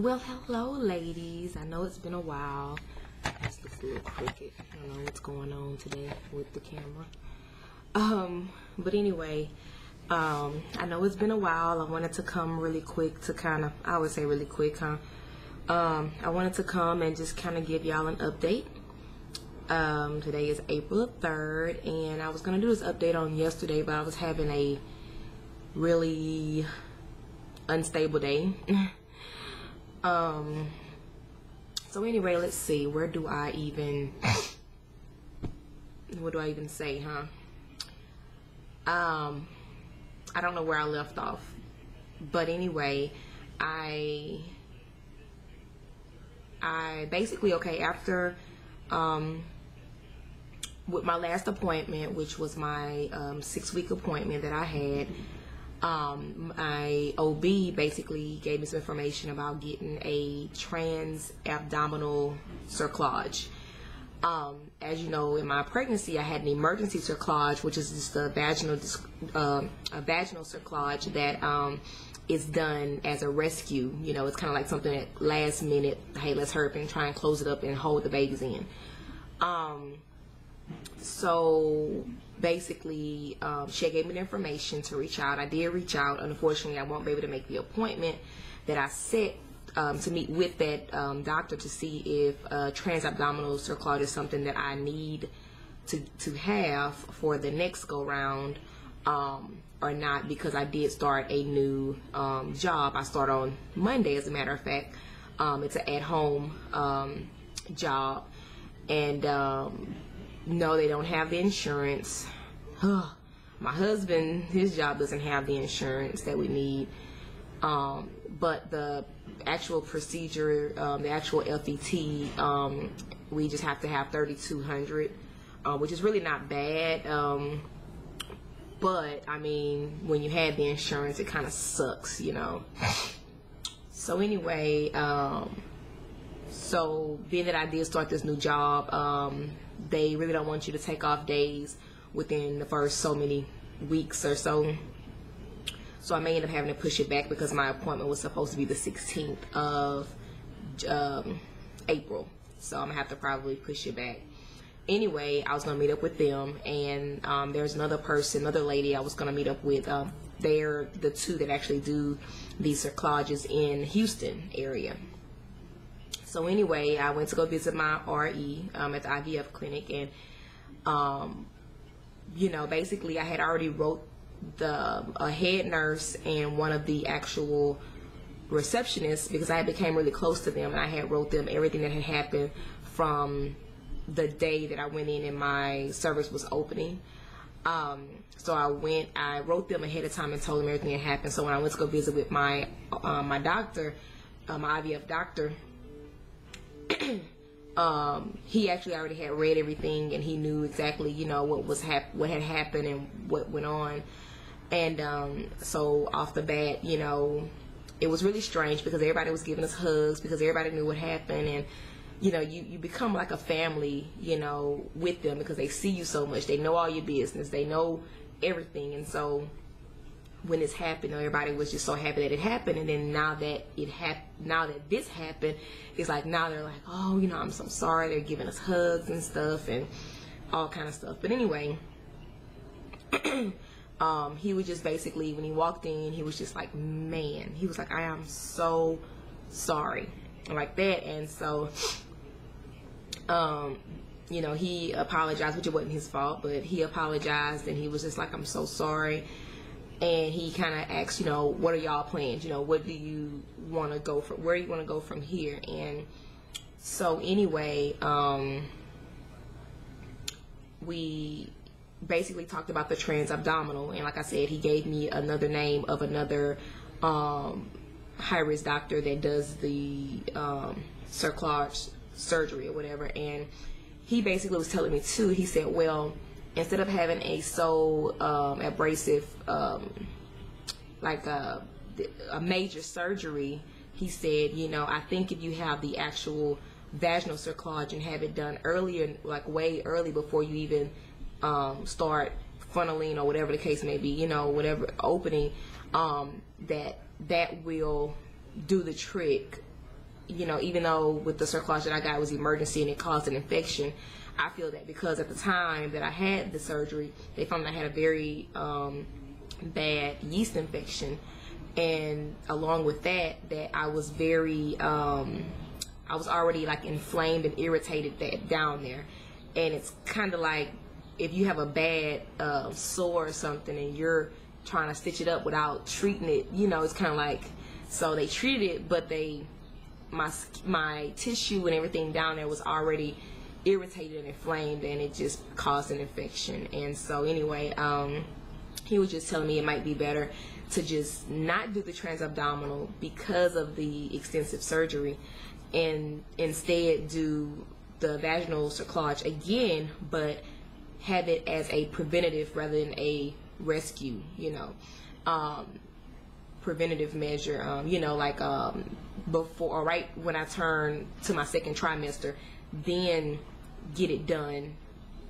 Well, hello ladies. I know it's been a while. This looks a little crooked. I don't know what's going on today with the camera. But anyway, I know it's been a while. I wanted to come really quick to I would say really quick, huh? I wanted to come and just kind of give y'all an update. Today is April 3rd, and I was going to do this update on yesterday, but I was having a really unstable day. So anyway, let's see, what do I even say, huh? I don't know where I left off, but anyway, I basically, okay, after with my last appointment, which was my 6-week appointment that I had, my OB basically gave me some information about getting a trans-abdominal cerclage. As you know, in my pregnancy, I had an emergency cerclage, which is just a vaginal cerclage that is done as a rescue. You know, it's kind of like something that last minute, hey, let's hurry up and try and close it up and hold the babies in. So basically, she gave me the information to reach out. I did reach out. Unfortunately, I won't be able to make the appointment that I set to meet with that doctor to see if trans-abdominal cerclage is something that I need to have for the next go round or not, because I did start a new job. I start on Monday, as a matter of fact. It's an at-home job, and no, they don't have the insurance. My husband, his job doesn't have the insurance that we need. But the actual procedure, the actual FET, we just have to have $3,200, which is really not bad. But I mean, when you have the insurance, it kind of sucks, you know. So anyway, so being that I did start this new job, they really don't want you to take off days within the first so many weeks or so. So I may end up having to push it back, because my appointment was supposed to be the 16th of April. So I'm going to have to probably push it back. Anyway, I was going to meet up with them, and there's another lady I was going to meet up with. They're the two that actually do these cerclages in Houston area. So anyway, I went to go visit my RE at the IVF clinic, and you know, basically I had already wrote a head nurse and one of the actual receptionists, because I became really close to them, and I had wrote them everything that had happened from the day that I went in and my service was opening. So I wrote them ahead of time and told them everything that happened. So when I went to go visit with my my doctor, my IVF doctor, he actually already had read everything, and he knew exactly, you know, what had happened and what went on. And so off the bat, you know, it was really strange, because everybody was giving us hugs, because everybody knew what happened. And you know, you become like a family, you know, with them, because they see you so much. They know all your business. They know everything. And so when this happened, everybody was just so happy that it happened. And then now that this happened, it's like, now they're like, oh, you know, I'm so sorry. They're giving us hugs and stuff and all kind of stuff. But anyway, he was just basically, when he walked in, he was just like, man, he was like, I am so sorry, like that. And so you know, he apologized, which it wasn't his fault, but he apologized, and he was just like, I'm so sorry. And he kind of asked, you know, what are y'all plans? You know, what do you want to go from? Where do you want to go from here? And so anyway, we basically talked about the trans-abdominal, and like I said, he gave me another name of another high-risk doctor that does the cerclage surgery or whatever. And he basically was telling me too, he said, well, instead of having a so abrasive like a major surgery, he said, you know, I think if you have the actual vaginal cerclage and have it done earlier, like way early, before you even start funneling or whatever the case may be, you know, whatever opening, that will do the trick you know, even though with the cerclage that I got was emergency and it caused an infection, I feel that because at the time that I had the surgery, they found I had a very bad yeast infection, and along with that I was very I was already like inflamed and irritated down there. And it's kind of like if you have a bad sore or something and you're trying to stitch it up without treating it, you know, it's kind of like, so they treated it, but my tissue and everything down there was already irritated and inflamed, and it just caused an infection. And so anyway, he was just telling me it might be better to just not do the transabdominal because of the extensive surgery, and instead do the vaginal cerclage again, but have it as a preventative rather than a rescue, you know, preventative measure, you know, like before or right when I turn to my second trimester, then get it done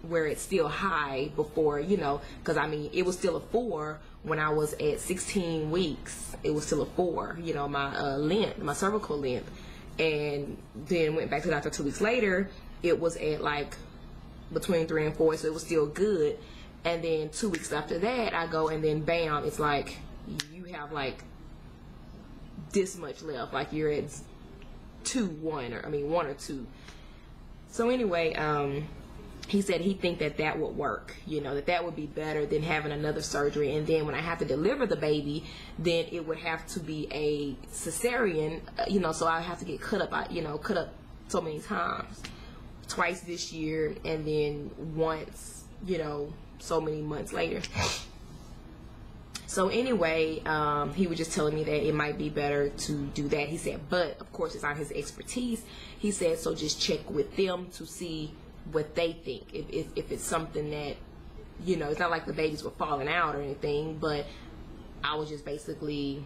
where it's still high before, you know, because I mean it was still a 4 when I was at 16 weeks. It was still a 4, you know, my length, my cervical length, and then went back to the doctor 2 weeks later. It was at like between 3 and 4, so it was still good. And then 2 weeks after that, I go, and then bam, it's like you have like this much left, like you're at 1 or 2. So anyway, he said he think that would work, you know, that would be better than having another surgery. And then when I have to deliver the baby, then it would have to be a cesarean, you know, so I have to get cut up so many times, twice this year, and then once, you know, so many months later. So anyway, he was just telling me that it might be better to do that. He said, but of course it's not his expertise. He said, so just check with them to see what they think. If it's something that, you know, it's not like the babies were falling out or anything, but I was just basically,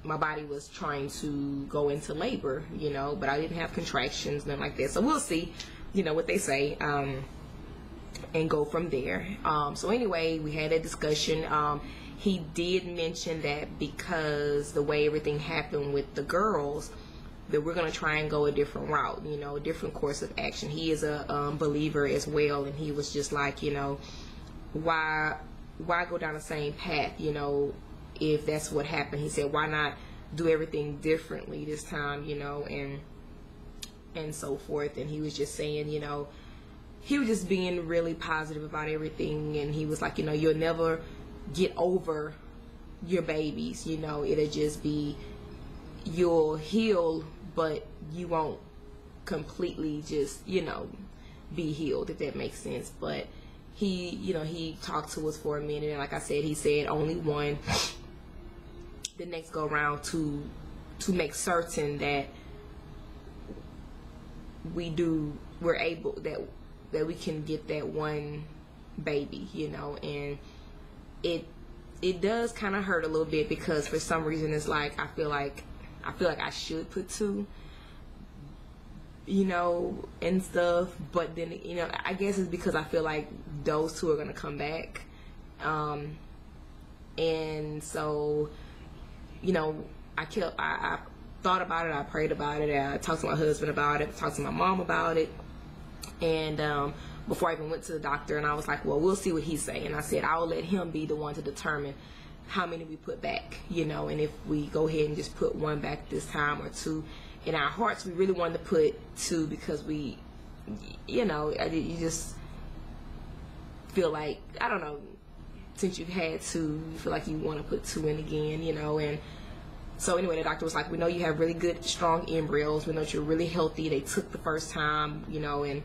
my body was trying to go into labor, you know, but I didn't have contractions, nothing like that. So we'll see, you know, what they say, and go from there. So anyway, we had a discussion. He did mention that because the way everything happened with the girls, that we're going to try and go a different route, you know, a different course of action. He is a believer as well, and he was just like, you know, why go down the same path, you know, if that's what happened. He said, why not do everything differently this time, you know, and so forth. And he was just saying, you know, he was just being really positive about everything, and he was like, you know, you'll never get over your babies, you know, it'll just be, you'll heal, but you won't completely just, you know, be healed, if that makes sense. But he, you know, he talked to us for a minute, and like I said, he said only one the next go around to make certain that we're able, that we can get that one baby, you know. And it does kind of hurt a little bit, because for some reason it's like I feel like I should put 2, you know, and stuff, but then, you know, I guess it's because I feel like those 2 are gonna come back, and so, you know, I thought about it, I prayed about it, I talked to my husband about it, talked to my mom about it, and before I even went to the doctor, and I was like, well, we'll see what he's saying. I said, I'll let him be the one to determine how many we put back, you know, and if we go ahead and just put 1 back this time or 2. In our hearts, we really wanted to put 2 because we, you know, you just feel like, I don't know, since you've had 2, you feel like you want to put 2 in again, you know. And so anyway, the doctor was like, we know you have really good, strong embryos. We know that you're really healthy. They took the first time, you know, and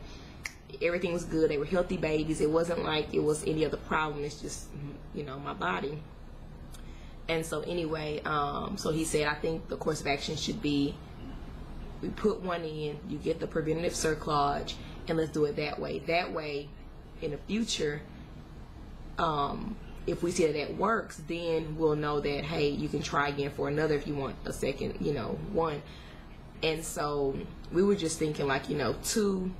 everything was good. They were healthy babies. It wasn't like it was any other problem. It's just, you know, my body. And so anyway, so he said, I think the course of action should be, we put 1 in, you get the preventative cerclage, and let's do it that way. That way, in the future, if we see that works, then we'll know that, hey, you can try again for another if you want a second, you know, 1. And so we were just thinking like, you know, 2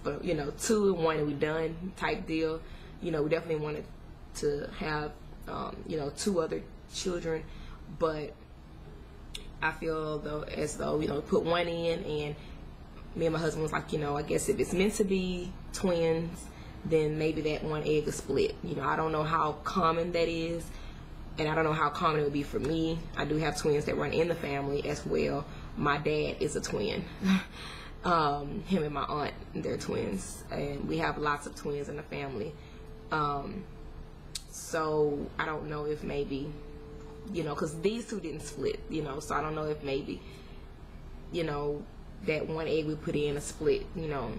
and 1 and we done type deal. You know, we definitely wanted to have, you know, 2 other children, but I feel though as though, you know, put one in, and me and my husband was like, you know, I guess if it's meant to be twins, then maybe that one egg is split. You know, I don't know how common that is, and I don't know how common it would be for me. I do have twins that run in the family as well. My dad is a twin. Him and my aunt, they're twins, and we have lots of twins in the family. So I don't know if maybe, you know, because these two didn't split, you know, so I don't know if maybe, you know, that one egg we put in a split, you know,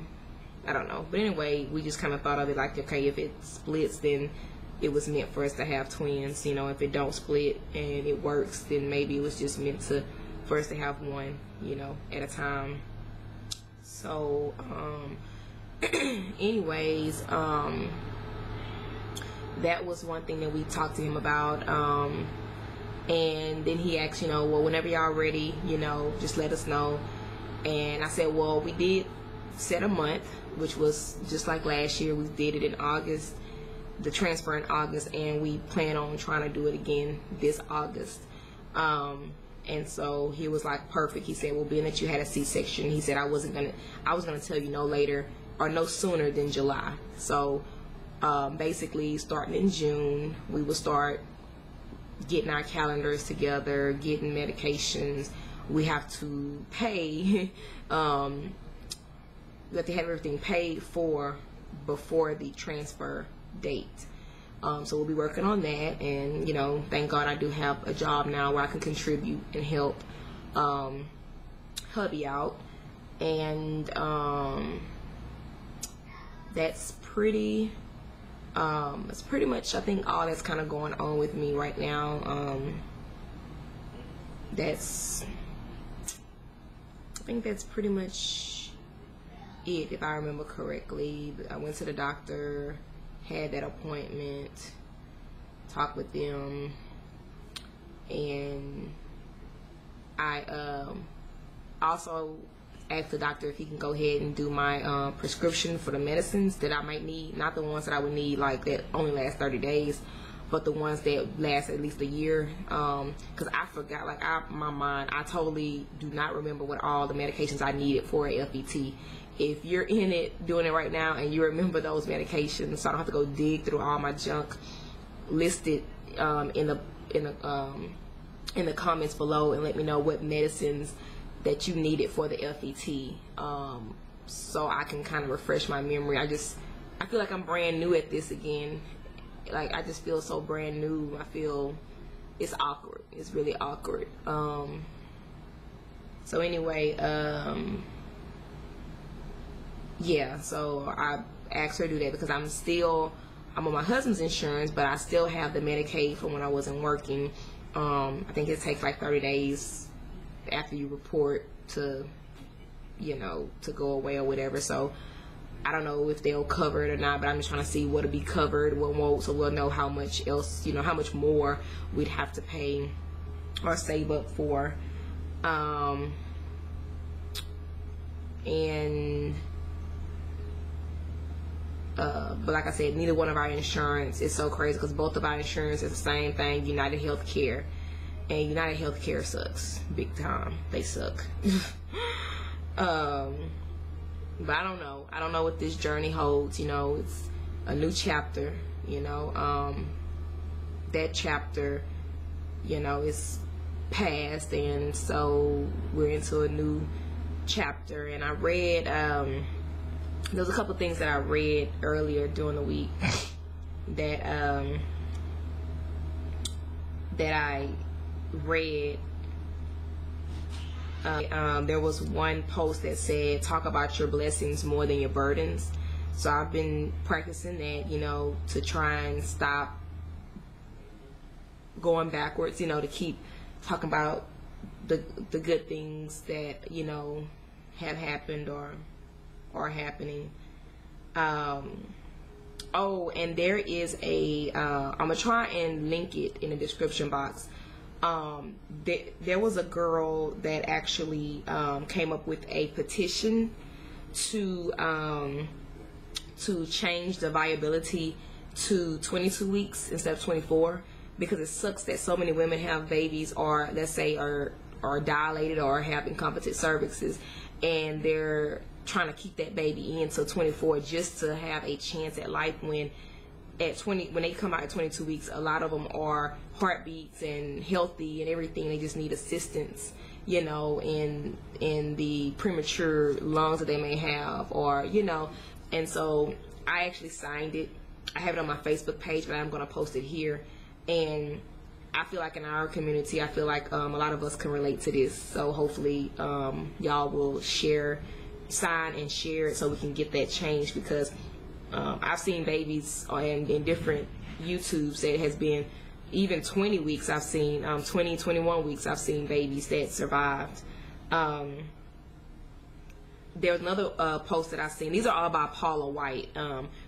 I don't know. But anyway, we just kind of thought of it like, okay, if it splits, then it was meant for us to have twins. You know, if it don't split and it works, then maybe it was just meant for us to have one, you know, at a time. So, anyways, that was one thing that we talked to him about. And then he asked, you know, well, whenever y'all ready, you know, just let us know. And I said, well, we did set a month, which was just like last year. We did it in August, the transfer in August, and we plan on trying to do it again this August. And so he was like, perfect. He said, well, being that you had a C-section, he said I was gonna tell you no later or no sooner than July. So basically starting in June, we will start getting our calendars together, getting medications. We have to pay, we have to have everything paid for before the transfer date. So we'll be working on that, and, you know, thank God I do have a job now where I can contribute and help hubby out. And that's pretty much, I think, all that's kind of going on with me right now. I think that's pretty much it, if I remember correctly. I went to the doctor, had that appointment, talked with them, and I also asked the doctor if he can go ahead and do my prescription for the medicines that I might need, not the ones that I would need like that only last 30 days, but the ones that last at least a year, because I forgot, like, my mind, I totally do not remember what all the medications I needed for a FET. If you're in it, doing it right now, and you remember those medications, so I don't have to go dig through all my junk, list it in the comments below and let me know what medicines that you needed for the FET, so I can kind of refresh my memory. I feel like I'm brand new at this again. Like, I just feel so brand new. I feel it's awkward. It's really awkward. So anyway, yeah, so I asked her to do that because I'm on my husband's insurance, but I still have the Medicaid from when I wasn't working. I think it takes like 30 days after you report to, you know, to go away or whatever. So I don't know if they'll cover it or not, but I'm just trying to see what'll be covered, what won't, so we'll know how much else, you know, how much more we'd have to pay or save up for. But like I said, neither one of our insurance is so crazy because both of our insurance is the same thing, United Healthcare. And United Healthcare sucks big time. They suck. But I don't know. I don't know what this journey holds. You know, it's a new chapter. You know, that chapter, you know, is past, and so we're into a new chapter. And I read, there was a couple things that I read earlier during the week that I read. There was one post that said, talk about your blessings more than your burdens. So I've been practicing that, you know, to try and stop going backwards, you know, to keep talking about the good things that, you know, have happened or are happening. Oh, and there is a I'm gonna try and link it in the description box. There was a girl that actually came up with a petition to change the viability to 22 weeks instead of 24, because it sucks that so many women have babies, or let's say are are dilated or have incompetent cervixes, and they're trying to keep that baby in till 24 just to have a chance at life. When they come out at 22 weeks, a lot of them are heartbeats and healthy and everything. They just need assistance, you know, in the premature lungs that they may have, or, you know. And so I actually signed it. I have it on my Facebook page, but I'm going to post it here. And I feel like in our community, I feel like a lot of us can relate to this. So hopefully y'all will sign and share it so we can get that change, because I've seen babies in different YouTubes that has been even 20 weeks. I've seen 20, 21 weeks. I've seen babies that survived. There's another post that I've seen. These are all by Paula White.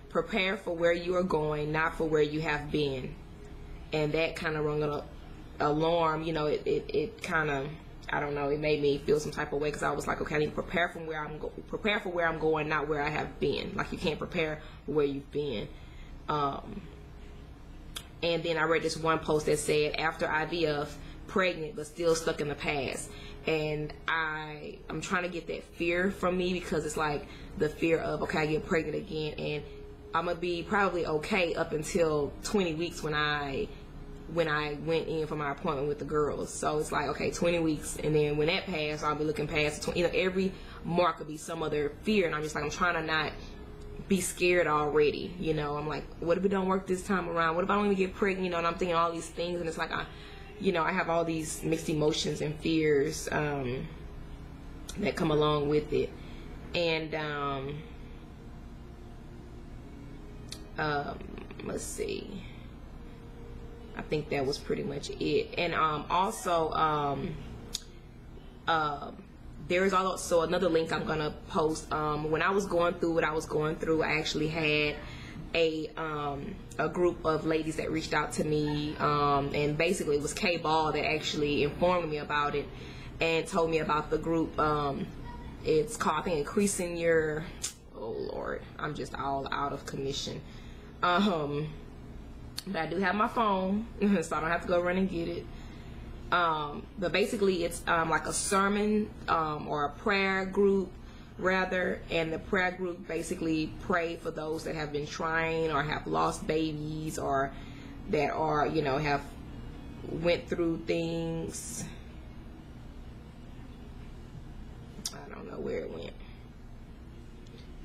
Prepare for where you are going, not for where you have been. And that kind of rung an alarm. You know, it kind of, I don't know, it made me feel some type of way, because I was like, okay, I need to prepare for where I'm going, not where I have been. Like, you can't prepare for where you've been. And then I read this one post that said, after IVF, pregnant but still stuck in the past. And I'm trying to get that fear from me, because it's like the fear of, okay, I get pregnant again, and I'm gonna be probably okay up until 20 weeks when I went in for my appointment with the girls. So it's like, okay, 20 weeks, and then when that passed, I'll be looking past 20, you know, every mark could be some other fear, and I'm just like, I'm trying to not be scared already, you know. I'm like, what if it don't work this time around? What if I don't even get pregnant, you know? And I'm thinking all these things, and it's like, I have all these mixed emotions and fears that come along with it. And let's see, I think that was pretty much it. And also there is also another link I'm gonna post. When I was going through what I was going through, I actually had a group of ladies that reached out to me, and basically it was K Ball that actually informed me about it and told me about the group. It's called, I think, Increasing Your, oh Lord, I'm just all out of commission. But I do have my phone, so I don't have to go run and get it. But basically it's like a sermon or a prayer group rather, and the prayer group basically pray for those that have been trying or have lost babies, or that are, you know, have went through things. I don't know where it went,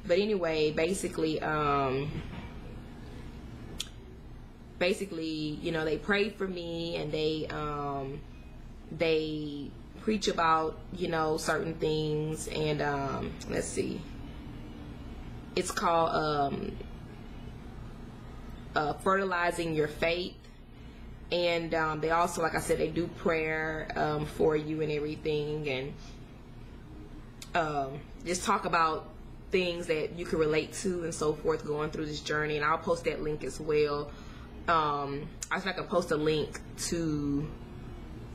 but anyway, basically you know, they prayed for me, and they preach about, you know, certain things. And let's see, it's called Fertilizing Your Faith. And they also, like I said, they do prayer for you and everything, and just talk about things that you can relate to and so forth going through this journey. And I'll post that link as well. I was like, I can post a link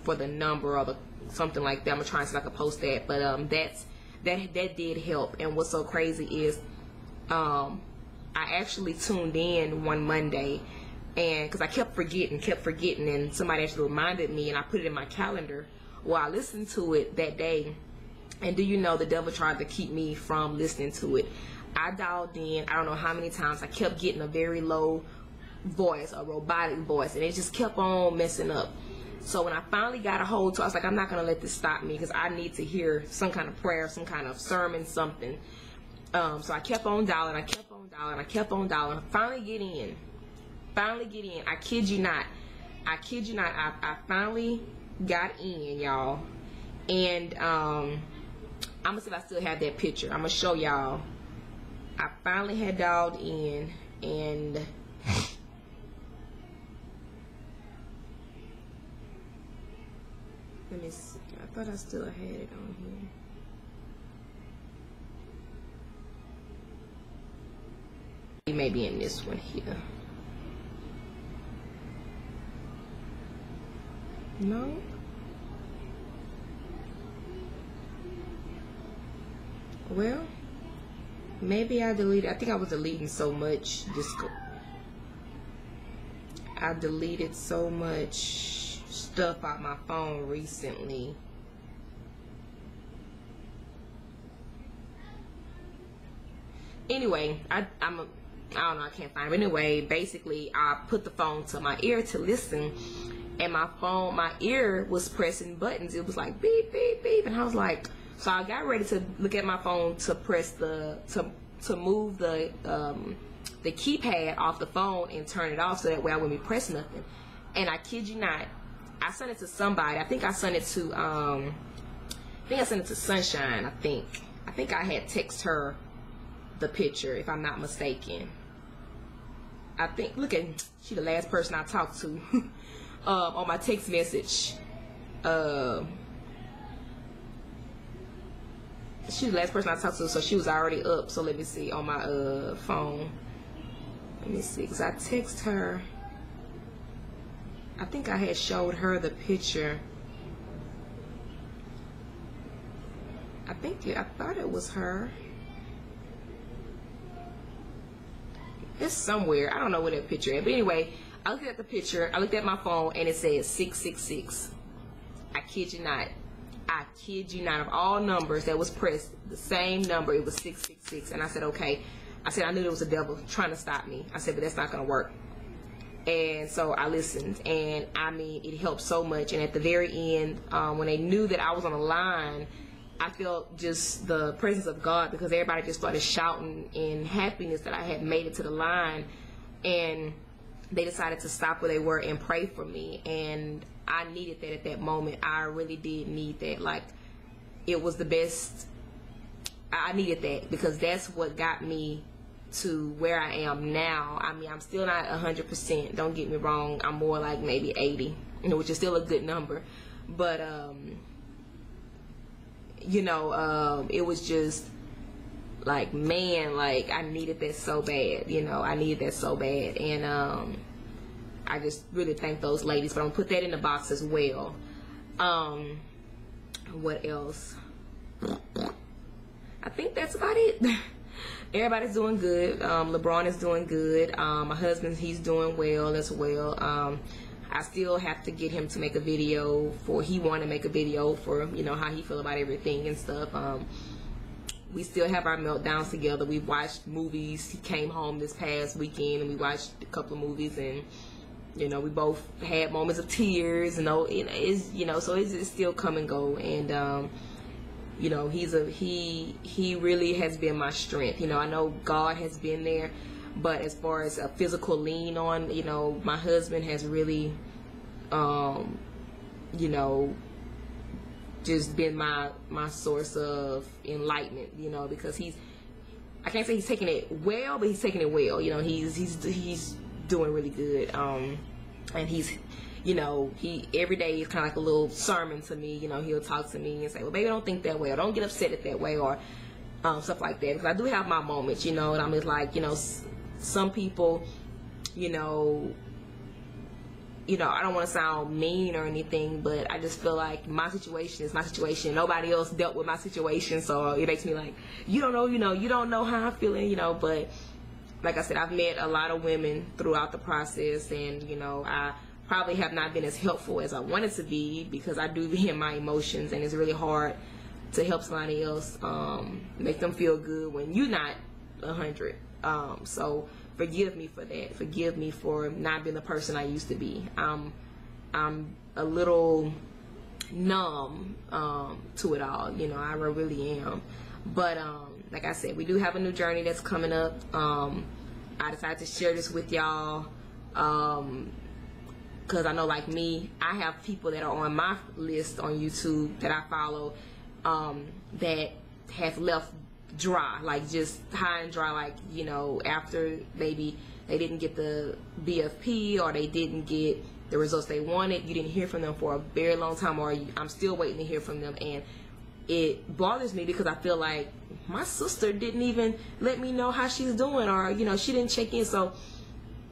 for the number or something like that. I'm gonna try and see if I can post that. But that did help. And what's so crazy is I actually tuned in one Monday, and because I kept forgetting, and somebody actually reminded me, and I put it in my calendar. Well, I listened to it that day, and do you know, the devil tried to keep me from listening to it. I dialed in, I don't know how many times. I kept getting a very low voice, a robotic voice, and it just kept on messing up. So when I finally got a hold to it, I was like, I'm not gonna let this stop me, because I need to hear some kind of prayer, some kind of sermon, something. So I kept on dialing, I kept on dialing. Finally get in. I kid you not, I finally got in, y'all. And I'm gonna see if I still have that picture. I'm gonna show y'all. I finally had dialed in, and let me see. I thought I still had it on here. It may be in this one here. No. Well, maybe I deleted. I think I was deleting so much. I deleted so much stuff out my phone recently anyway, I don't know, I can't find it. But anyway, basically, I put the phone to my ear to listen, and my ear was pressing buttons. It was like beep, beep, beep, and I was like, so I got ready to look at my phone to press to move the keypad off the phone and turn it off so that way I wouldn't be pressing nothing. And I kid you not, I sent it to somebody. I think I sent it to Sunshine. I think I had text her the picture, if I'm not mistaken. I think, look at, she the last person I talked to on my text message. She the last person I talked to, so she was already up. So let me see on my phone. Let me see, because I text her. I think I had showed her the picture. I thought it was her. It's somewhere. I don't know where that picture is. But anyway, I looked at the picture. I looked at my phone, and it said 666. I kid you not. I kid you not. Of all numbers that was pressed, the same number, it was 666. And I said, okay. I said, I knew there was a devil trying to stop me. I said, but that's not going to work. And so I listened, and I mean, it helped so much. And at the very end, when they knew that I was on the line, I felt just the presence of God, because everybody just started shouting in happiness that I had made it to the line. And they decided to stop where they were and pray for me. And I needed that at that moment. I really did need that. Like, it was the best. I needed that, because that's what got me to where I am now. I mean, I'm still not 100%. Don't get me wrong. I'm more like maybe 80, which is still a good number. But, it was just like, man, like, I needed that so bad. I needed that so bad. And I just really thank those ladies. But I'm going to put that in the box as well. What else? I think that's about it. Everybody's doing good. LeBron is doing good. My husband, he's doing well as well. I still have to get him to make a video he wanted to make a video for, how he feel about everything and stuff. We still have our meltdowns together. We've watched movies. He came home this past weekend and we watched a couple of movies, and we both had moments of tears, so it's still come and go. And he really has been my strength. I know God has been there, but as far as a physical lean on, my husband has really, just been my source of enlightenment, because I can't say he's taking it well, but he's taking it well. He's doing really good. And he's, he every day is kind of like a little sermon to me. He'll talk to me and say, well, baby, don't think that way, or don't get upset at that way, or stuff like that. Because I do have my moments, and I'm just like, some people, I don't want to sound mean or anything, but I just feel like my situation is my situation. Nobody else dealt with my situation, so it makes me like, you don't know how I'm feeling, but like I said, I've met a lot of women throughout the process, and I probably have not been as helpful as I wanted to be, because I do be in my emotions, and it's really hard to help somebody else make them feel good when you're not 100. So forgive me for that. Forgive me for not being the person I used to be. I'm a little numb to it all. I really am. But like I said, we do have a new journey that's coming up. I decided to share this with y'all because I know, like me, I have people that are on my list on YouTube that I follow that have left dry, like just high and dry, like, after maybe they didn't get the BFP or they didn't get the results they wanted. You didn't hear from them for a very long time, or I'm still waiting to hear from them. And it bothers me because I feel like my sister didn't even let me know how she's doing, or she didn't check in. So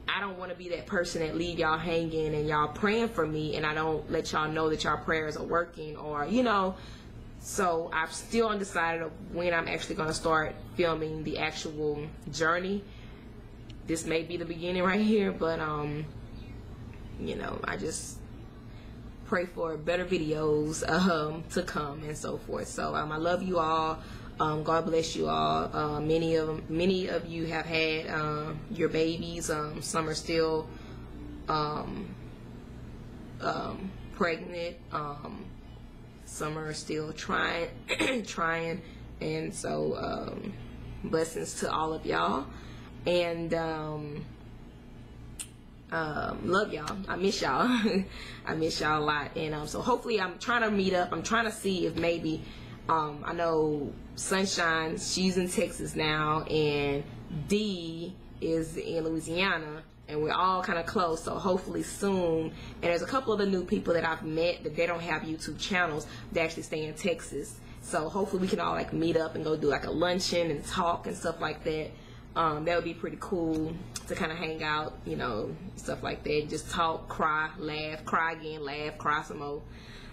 I don't want to be that person that leave y'all hanging and y'all praying for me, and I don't let y'all know that y'all prayers are working, or so I'm still undecided of when I'm actually going to start filming the actual journey. This may be the beginning right here, but I just pray for better videos to come and so forth. So I love you all. God bless you all. Many of you have had your babies. Some are still pregnant. Some are still trying, and so blessings to all of y'all. And love y'all. I miss y'all. I miss y'all a lot. And so hopefully I'm trying to meet up. I'm trying to see if maybe I know Sunshine, she's in Texas now, and Dee is in Louisiana, and we're all kind of close. So hopefully soon. And there's a couple of the new people that I've met that they don't have YouTube channels. They actually stay in Texas. So hopefully we can all like meet up and go do like a luncheon and talk and stuff like that. That would be pretty cool to kind of hang out, you know, stuff like that. Just talk, cry, laugh, cry again, laugh, cry some more.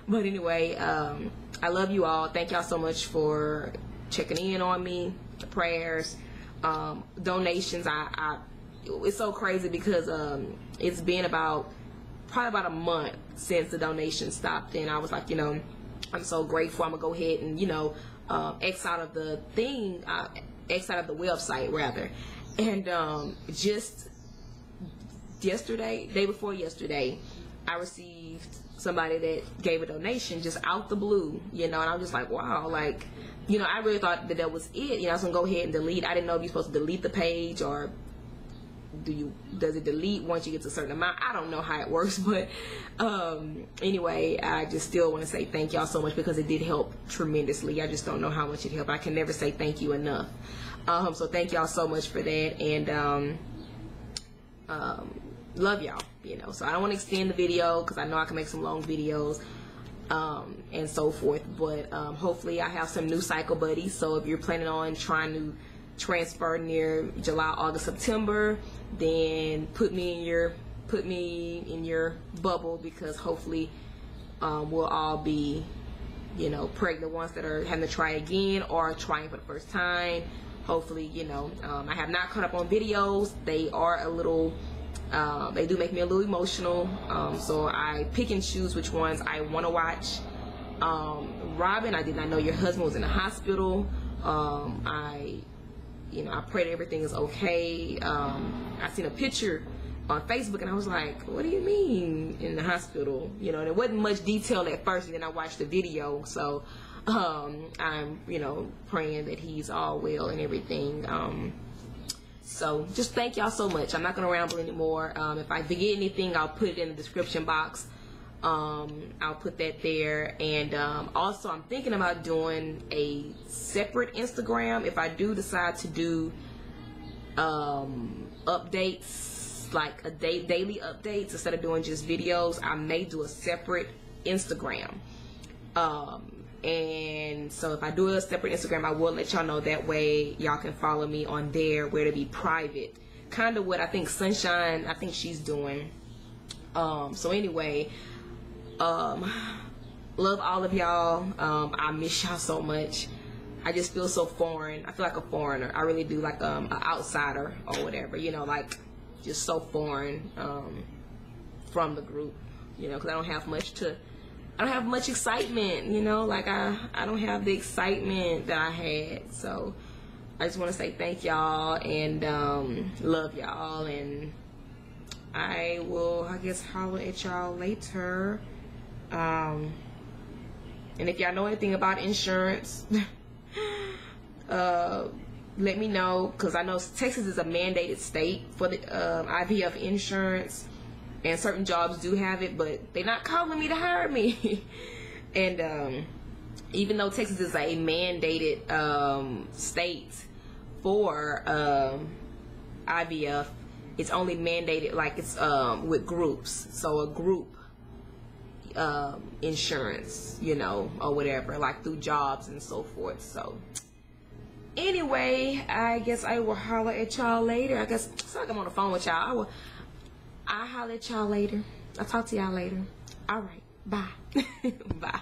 But anyway, I love you all. Thank y'all so much for checking in on me, the prayers, donations. It's so crazy because it's been probably about a month since the donation stopped, and I was like, you know, I'm so grateful. I'm gonna go ahead and, you know, X out of the thing, X out of the website rather. And just yesterday, day before yesterday, I received somebody that gave a donation just out the blue, you know, and I was just like, wow, like, you know, I really thought that was it. You know, I was gonna go ahead and delete. I didn't know if you're supposed to delete the page, or does it delete once you get to a certain amount? I don't know how it works, but anyway, I just still want to say thank y'all so much because it did help tremendously. I just don't know how much it helped. I can never say thank you enough. So thank y'all so much for that, and love y'all, you know. So I don't want to extend the video because I know I can make some long videos and so forth, but hopefully I have some new cycle buddies. So if you're planning on trying to transfer near July, August, September, then put me in your bubble, because hopefully we'll all be, you know, pregnant ones that are having to try again or trying for the first time. Hopefully, you know, I have not caught up on videos. They are a little they do make me a little emotional, so I pick and choose which ones I want to watch. Robin, I did not know your husband was in the hospital. You know, I pray that everything is okay. I seen a picture on Facebook and I was like, what do you mean in the hospital? You know, there wasn't much detail at first, and then I watched the video. So I'm, you know, praying that he's all well and everything. So just thank y'all so much. I'm not going to ramble anymore. If I forget anything, I'll put it in the description box. I'll put that there. And also I'm thinking about doing a separate Instagram if I do decide to do updates, like daily updates instead of doing just videos. I may do a separate Instagram, and so if I do a separate Instagram, I will let y'all know. That way y'all can follow me on there, where to be private, kind of what I think Sunshine, I think she's doing. So anyway, love all of y'all. I miss y'all so much. I just feel so foreign. I feel like a foreigner. I really do, like an outsider or whatever, you know, like just so foreign from the group, you know, because I don't have much excitement, you know, like I don't have the excitement that I had. So I just want to say thank y'all, and love y'all, and I will, I guess, holler at y'all later. And if y'all know anything about insurance, let me know, because I know Texas is a mandated state for the IVF insurance, and certain jobs do have it, but they're not calling me to hire me. And even though Texas is a mandated state for IVF, it's only mandated, like, it's with groups. So a group insurance, you know, or whatever, like through jobs and so forth. So anyway, I guess I will holler at y'all later. I guess it's like I'm on the phone with y'all. I'll holler at y'all later. I'll talk to y'all later. All right, bye. Bye.